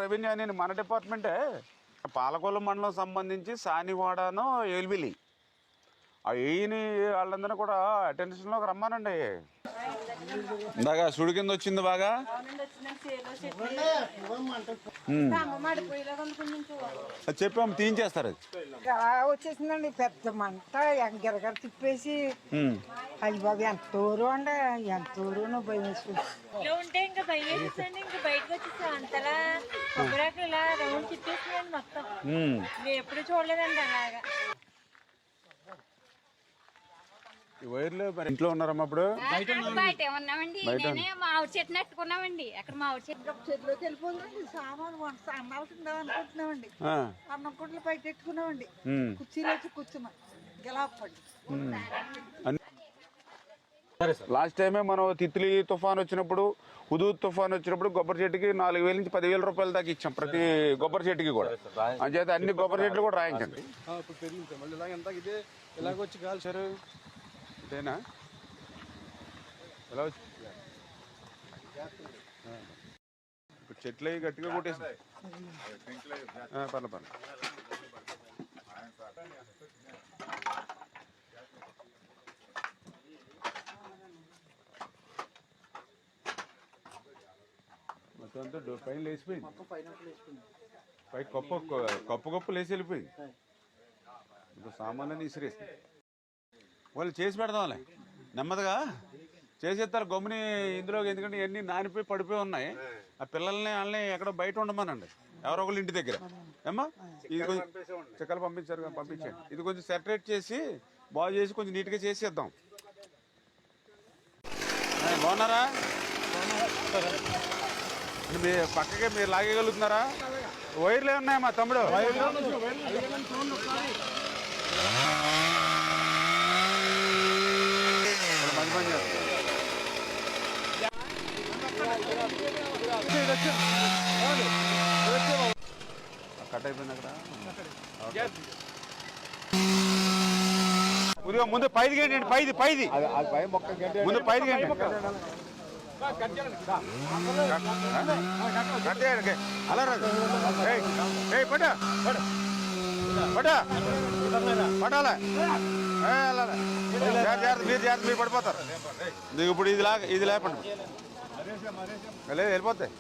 Revenue అనేది మన డిపార్ట్మెంటే. పాలకొల్లు మండలం సంబంధించి సానివాడను ఎల్బిలి ఆ ఏఈని వాళ్ళందరినీ కూడా అటెన్షన్లోకి రమ్మానండి. ఇందాక సుడి కింద వచ్చింది బాగా. చెప్పాము తీయించేస్తారు. అది వచ్చేసిందండి పెద్ద మంట గిరగర తిప్పేసి. అయ్యి బాబు ఎంత దూరం అండి, ఎంత దూరం భయం వేసుకుంటే ఉంటే ఇంకా భయం వేసేసండి. ఇంకా బయటకు వచ్చేసా అంతలా కొబ్బరాకు ఇలా రౌండ్ తిప్పేసిందండి మొత్తం. ఎప్పుడు చూడలేదండి అలాగా. వైర్లు మరి ఇంట్లో ఉన్నారమ్మా ఇప్పుడు? బయట ఉన్నామండి. నేనే మామిడి చెట్టుని ఎత్తుకున్నామండి. అక్కడ మామిడి చెట్లోకి వెళ్ళిపోయిందండి. సామాను అన్నాలు తిందాం అనుకుంటున్నామండి. అన్నం కుట్లు బయట ఎట్టుకున్నామండి. కుర్చీలో వచ్చి కూర్చున్నాం గిలాపండి. లాస్ట్ టైమే మనం తిత్లీ తుఫాన్ వచ్చినప్పుడు, హుదూద్ తుఫాన్ వచ్చినప్పుడు కొబ్బరి చెట్టుకి 4,000 నుంచి 10,000 రూపాయల దాకా ఇచ్చాం ప్రతి కొబ్బరి చెట్టుకి కూడా. అంచేత అన్ని కొబ్బరి చెట్లు కూడా రాయించండి. ఇలాగొచ్చి కాల్చారు ఇదేనా? ఎలా వచ్చి ఇప్పుడు చెట్లు అవి గట్టిగా కొట్టేసి పర్లే పర్లే. మొత్తం అంతా పైన లేచిపోయింది. పై కప్పు లేచి వెళ్ళిపోయింది. ఇంకా సామాన్లన్నీ ఇసిరేసి వాళ్ళు చేసి పెడదాంలే, నెమ్మదిగా చేసేస్తారు గమ్ముని ఇందులోకి. ఎందుకంటే ఇవన్నీ నానిపోయి పడిపోయి ఉన్నాయి. ఆ పిల్లల్ని వాళ్ళని ఎక్కడో బయట ఉండమనండి, ఎవరో ఒకళ్ళు ఇంటి దగ్గర. ఏమ్మా ఇది కొంచెం చెక్కలు పంపించారు, పంపించండి. ఇది కొంచెం సెపరేట్ చేసి బాగు చేసి కొంచెం నీట్గా చేసేద్దాం. బాగున్నారా? మీ పక్కకే మీరు లాగేయగలుగుతున్నారా? వైర్లు ఏమున్నాయి మా తమ్ముడు? మంచి పని చేస్తారు. కట్ అయిపోయింది అక్కడ. ఉదయం ముందు 5 గంటండి, 5 ముందు 5 గంటండి. అలా రాదు పట్టాల మీరు జాగ్రత్త, మీరు పడిపోతారు. ఇప్పుడు ఇది లేపండి, లేదు వెళ్ళిపోతాయి.